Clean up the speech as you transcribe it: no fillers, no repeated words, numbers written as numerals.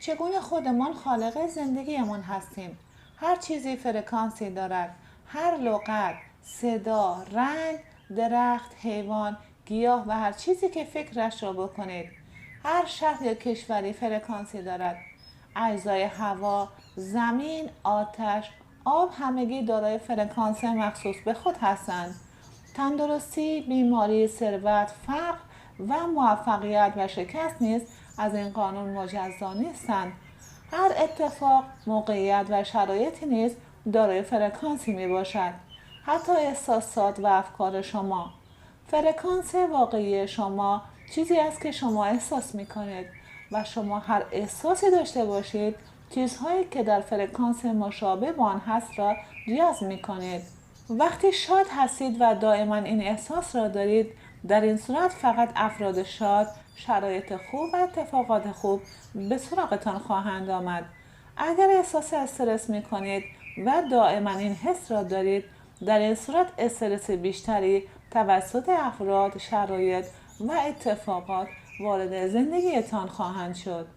چگونه خودمان خالق زندگیمان هستیم. هر چیزی فرکانسی دارد. هر لغت، صدا، رنگ، درخت، حیوان، گیاه و هر چیزی که فکرش را بکنید. هر شهر یا کشوری فرکانسی دارد. اجزای هوا، زمین، آتش، آب همگی دارای فرکانس مخصوص به خود هستند. تندرستی، بیماری، ثروت، فقر و موفقیت و شکست نیز از این قانون مجزا نیستند. هر اتفاق، موقعیت و شرایطی نیز دارای فرکانسی می باشد. حتی احساسات و افکار شما. فرکانس واقعی شما چیزی است که شما احساس می کنید و شما هر احساسی داشته باشید چیزهایی که در فرکانس مشابه با آن هست را جذب می کنید. وقتی شاد هستید و دائما این احساس را دارید، در این صورت فقط افراد شاد، شرایط خوب و اتفاقات خوب به سراغتان خواهند آمد. اگر احساس استرس می کنید و دائما این حس را دارید، در این صورت استرس بیشتری توسط افراد، شرایط و اتفاقات وارد زندگیتان خواهند شد.